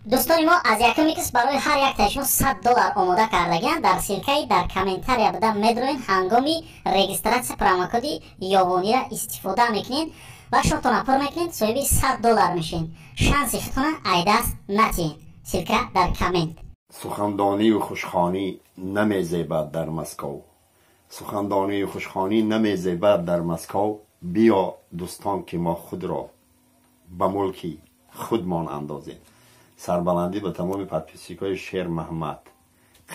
دوستان ما از یکمی کس برای هر یک تایشون $100 آماده کردگن در سیرکای در کامنتاری بده میدروین هنگامی رجیستراسیون پروموکودی یابانی را استفاده میکنین و شما پر میکنین صاحب $100 میشین. شانسی خودتون ای دست نتین. سیرکا در کامنت. سخندانی و خوشخوانی نمیزیبد در مسکو. سخندانی و خوشخوانی نمیزیبد در مسکو. بیا دوستان که ما خود را به ملکی خودمان اندازیم. سربلندی به تمام پادپیسیکای شیر محمد.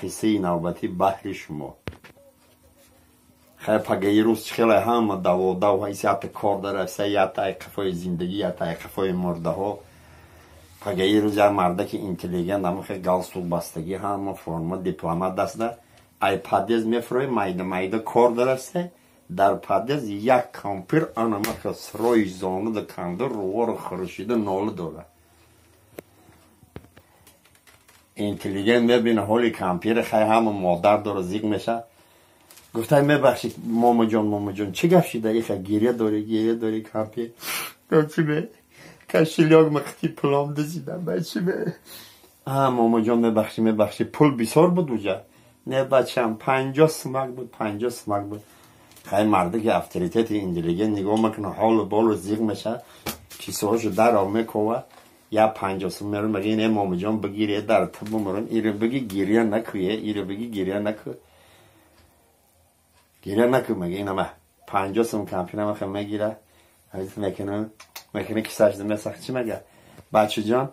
قصه نوبتی بحر شما. خیلی پگه روز خیلی هم دو حیثیت کار داره. سیعت قفای زندگی یا قفای مرده ها. پگه روز یا مرده که اینتلیگنت هم خیلی گلسول بستگی هم فرما دیپلمات دست ده. ای پادیز میفروی مایده کار داره. در پادیز یک کامپیر آنما که سروی زانو ده کنده روار خرشیده ناله داره. اینتلیگنت میبینه حالی کامپیر خیلی همه مادر داره زیگ میشه. گفته میبخشید ماما جان چه گفت شده ایخه گیریه داری کامپیر چی به کشیلیاگ مختی پلام دزیدم چی به ماما جان میبخشید پول بسیار بود اوجا نه بچم 50 سمک بود خیلی مرده که افتریتیت اینتلیگنت نگاه میکنه حال بال زیگ میشه کیسه هاشو در آمه کوه یا 50 سم میرون بگی اینه ماما جان بگیریه در تبو مرون ایره بگی گیریه نکو گیره نکن مگه این همه 50 سم کمپین همه خیلی میگیره حدیث میکنه که سجده میسخت چی مگه بچه جان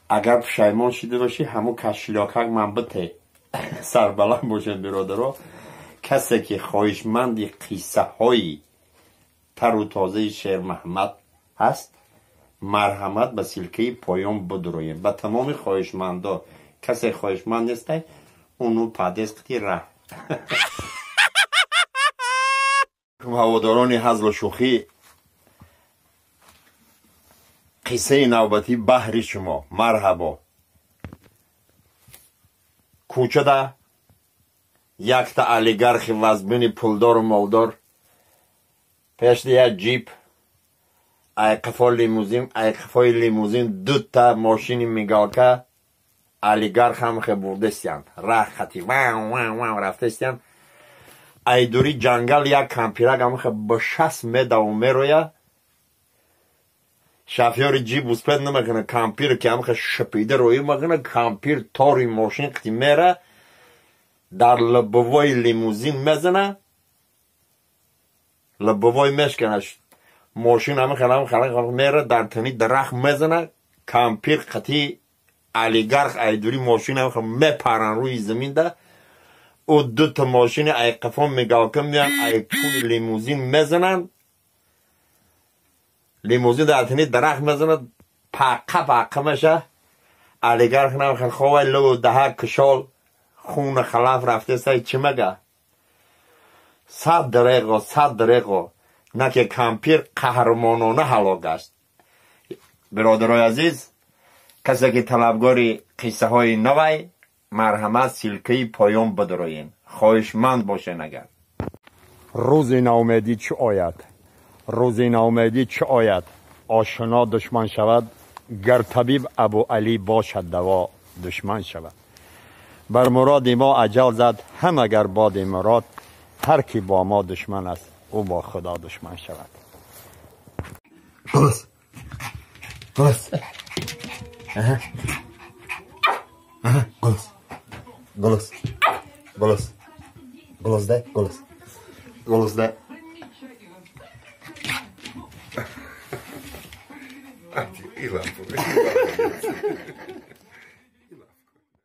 اگر پشایمان شده باشی همون کشیلاکک منبته سربلند باشن برادرها کسی که خواهشمندی قصه های تر و تازه شیر محمد هست مرحمت به سلکه پایان بدرویم به تمام خواهشمندا کسی خواهشمند نیسته اونو پادیز قطی ره هواداران هزل و شوخی قصه نوبتی بحر شما مرحبا کوچه ده یک تا علیگرخ وزبین پولدار و مالدار پیش ده یک جیپ ای قفای لیموزین 2 تا ماشین میگاکه علیگرخ هم خیلی برده استیان راه خطی وان رفته استیان ای دوری جنگل یک کمپیرک هم خیلی با 60 متر میرویه شفیار جیب اسپید نمیکنه کمپیر که هم خیلی شپیده روی میکنه کمپیر تاری ماشین قطی میره در لبوای لیموزین میزنه لبوای میشکنه ماشین هم خیلی میره در تنی درخت میزنه کمپیر قطی علیگرخ ای دوری ماشین هم خیلی میپرن روی زمین ده او 2 تا ماشین ای قفا میگاکم میان ای توی لیموزین میزنن لیموزین در تنی درخت میزنن پاقه میشه علیگرخ نمیخن خواه لو ده کشال خون خلاف رفته سای چی مگه 100 دقیقه نه که کمپیر قهرمانانه هلاک است برادرای عزیز کسی که طلبگاری قصه های نوی مرحمت سلکه پایان بدروین خواهشمند باشین اگر روز ناامیدی چه آید آشنا دشمن شود گر طبیب ابو علی باشد دوا دشمن شود بر مراد ما اجل زد هم اگر باد مراد هر کی با ما دشمن است او با خدا دشمن شود گلس گلس ده